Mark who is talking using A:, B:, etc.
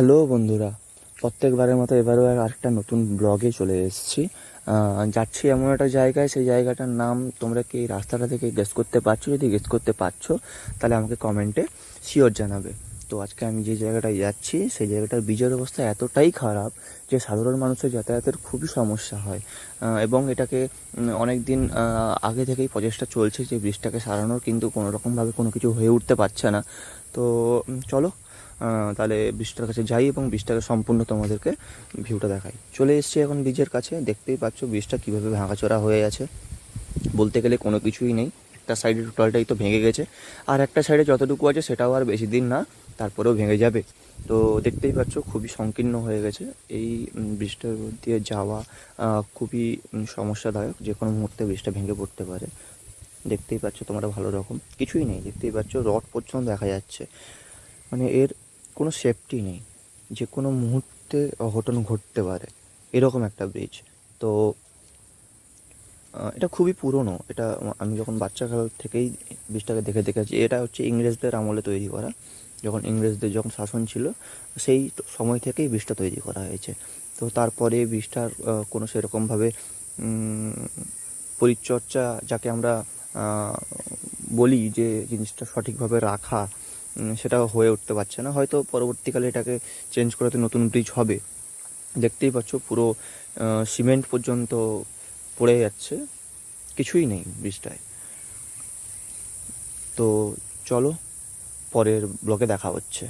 A: Hello বন্ধুরা, প্রত্যেকবারের মতো এবারেও আরেকটা নতুন ব্লগে চলে এসেছি। যাচ্ছি এমন একটা জায়গায়, সেই জায়গাটার নাম তোমরা কি এই রাস্তাটা থেকে গেস করতে পারছো? যদি গেস করতে পারছো তাহলে আমাকে কমেন্টে শিওর জানাবে। তো আজকে আমি যে জায়গাটায় যাচ্ছি সেই জায়গাটার ব্রিজের অবস্থা এতটাই খারাপ যে সাধারণ মানুষের যাতায়াতের খুবই সমস্যা হয়। এবং এটাকে অনেক দিন আগে থেকেই প্রচেষ্টা চলছে যে ব্রিজটাকে সারানোর, কিন্তু কোনো রকমভাবে কোনো কিছু হয়ে উঠতে পারছে না। তো চলো তাহলে ব্রিজটার কাছে যাই এবং ব্রিজটাকে সম্পূর্ণ তোমাদেরকে ভিউটা দেখাই। চলে এসেছি এখন ব্রিজের কাছে, দেখতেই পাচ্ছ ব্রিজটা কীভাবে ভাঙাচোরা হয়ে আছে। বলতে গেলে কোনো কিছুই নেই, একটা সাইডে টোটালটাই তো ভেঙে গেছে, আর একটা সাইডে যতটুকু আছে সেটাও আর বেশি দিন না, তারপরেও ভেঙে যাবে। তো দেখতেই পাচ্ছ খুবই সংকীর্ণ হয়ে গেছে এই ব্রিজটার দিয়ে যাওয়া। খুবই সমস্যাদায়ক, যে কোনো মুহূর্তে ব্রিজটা ভেঙে পড়তে পারে। দেখতেই পাচ্ছ তোমরা ভালো রকম কিছুই নেই, দেখতেই পাচ্ছ রড পর্যন্ত দেখা যাচ্ছে। মানে এর কোনো সেফটি নেই, যে কোনো মুহূর্তে অঘটন ঘটতে পারে এরকম একটা ব্রিজ। তো এটা খুবই পুরনো, এটা আমি যখন বাচ্চাকাল থেকেই ব্রিজটাকে দেখে দেখেছি। এটা হচ্ছে ইংরেজদের আমলে তৈরি করা, যখন ইংরেজদের যখন শাসন ছিল সেই সময় থেকেই ব্রিজটা তৈরি করা হয়েছে। তো তারপরে ব্রিজটার কোনো সেরকমভাবে পরিচর্যা, যাকে আমরা বলি যে জিনিসটা সঠিকভাবে রাখা, সেটাও হয়ে উঠতে পারছে না। হয়তো পরবর্তীকালে এটাকে চেঞ্জ করে নতুন ব্রিজ হবে। দেখতেই পাচ্ছ পুরো সিমেন্ট পর্যন্ত পড়ে যাচ্ছে, কিছুই নেই ব্রিজটায়। তো চলো, পরের ব্লগে দেখা হচ্ছে।